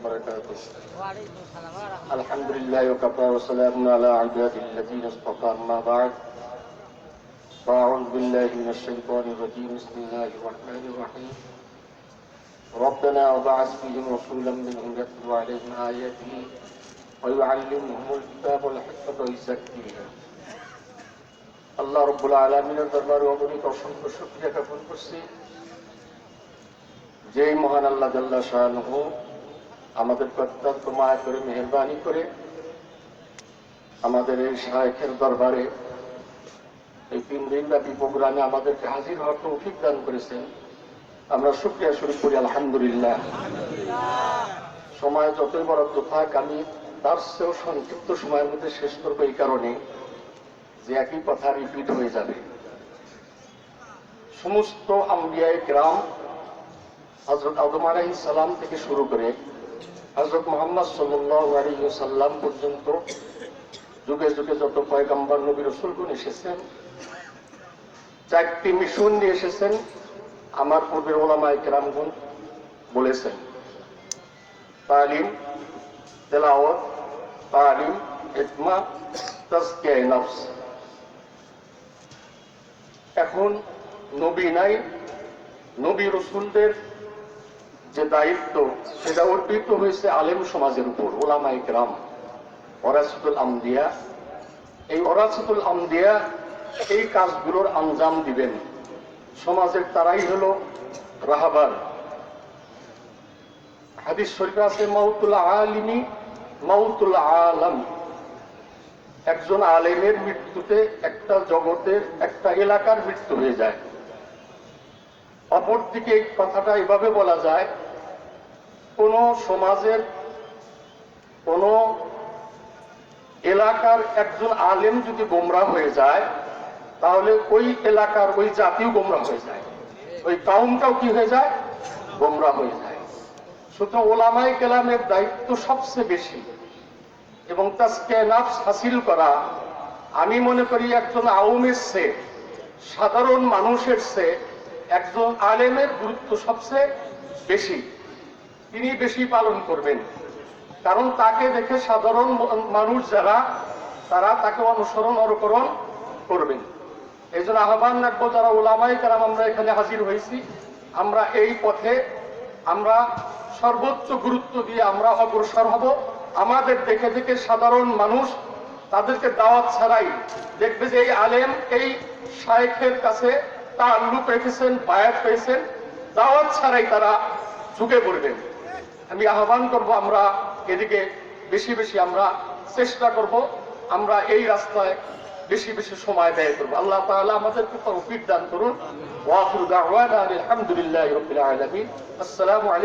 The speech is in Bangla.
وبركاته. الحمد لله وكفى وسلام على عباده الذين اصطفى أما بعد. فأعوذ بالله من الشيطان الرجيم. بسم الله الرحمن الرحيم. ربنا وبعث فيهم رسولا منهم يتلو عليهم آياته ويعلمهم الكتاب والحكمة ويزكيهم. আল্লাহ রব্বুল আলামিনের দরবারে অগণিত অসংখ্য শুকরিয়া জ্ঞাপন করছি, যেই মহান আল্লাহ জাল্লা শাআনুহু আমাদের অত্যন্ত মায়া করে মেহেরবানি করে আমাদের এই শায়েখের দরবারে এই 3 দিনব্যাপী প্রোগ্রামে আমাদেরকে হাজির হওয়ার তৌফিক দান করেছেন। আমরা শুকরিয়া শরীফ করি আলহামদুলিল্লাহ। সময় যতই বরাদ্দ থাক, আমি তার চেয়েও সংক্ষিপ্ত সময়ের মধ্যে শেষ করবো এই কারণে যে একই কথা রিপিট হয়ে যাবে। সমস্ত আম্বিয়ায়ে কেরাম হযরত আদম আলাইহিস সালাম থেকে শুরু করে হযরত মুহাম্মদ সাল্লাল্লাহু আলাইহি ওয়াসাল্লাম পর্যন্ত যুগে যুগে যত পয়গম্বর নবী রাসূলগণ এসেছেন, 4টি মিশন নিয়ে এসেছেন। আমার পূর্বের উলামায়ে কেরামগণ বলেছেন, তালিম, তেলাওয়াত, তালিম, হিকমা, তাজকিয়া নফস। এখন নবী নাই, নবী রাসূলদের যে দায়িত্ব সেটা অর্পিত হয়েছে আলেম সমাজের উপর, উলামায়ে কেরাম, ওয়ারাসাতুল আম্বিয়া। এই ওয়ারাসাতুল আম্বিয়া এই কাজগুলোর আঞ্জাম দিবেন। সমাজের তারাই হলো রাহাবার। হাদিস শরীফে আছে, মাউতুল আলিমি মাউতুল আলাম। একজন আলেমের মৃত্যুতে একটা জগতের, একটা এলাকার মৃত্যু হয়ে যায়। অপরদিকে এই কথাটা এভাবে বলা যায়, কোন সমাজের, কোন এলাকার একজন আলেম যদি গোমরাহ হয়ে যায়, তাহলে ওই এলাকার ওই জাতিও গোমরাহ হয়ে যায়, ওই কাউমটাও কি হয়ে যায়? গোমরাহ হয়ে যায়। সুতরাং উলামায়ে কেরামের দায়িত্ব সবচেয়ে বেশি, এবং তাজকিয়া নফস হাসিল করা আমি মনে করি একজন আওয়ামের চেয়ে, সাধারণ মানুষের চেয়ে একজন আলেমের গুরুত্ব সবচেয়ে বেশি। তিনি বেশি পালন করবেন, কারণ তাকে দেখে সাধারণ মানুষ যারা, তারা তাকে অনুসরণ অনুকরণ করবেন। এই জন্য আহ্বান রাখবো, যারা উলামায়ে কেরাম আমরা এখানে হাজির হয়েছি, আমরা এই পথে আমরা সর্বোচ্চ গুরুত্ব দিয়ে আমরা অগ্রসর হব। আমাদের দেখে দেখে সাধারণ মানুষ তাদেরকে দাওয়াত ছাড়াই দেখবে যে এই আলেম এই শায়েখের কাছে তাআল্লুক রেখেছেন, বায়াত পেয়েছেন, দাওয়াত ছাড়াই তারা ঝুঁকে পড়বেন। আমি আহ্বান করব, আমরা এদিকে বেশি বেশি আমরা চেষ্টা করব, আমরা এই রাস্তায় বেশি বেশি সময় ব্যয় করব। আল্লাহ তাআলা আমাদেরকে তৌফিক দান করুন। ওয়া আখিরু দাওয়ানা আলহামদুলিল্লাহি রাব্বিল আলামিন। আসসালামু আলাইকুম।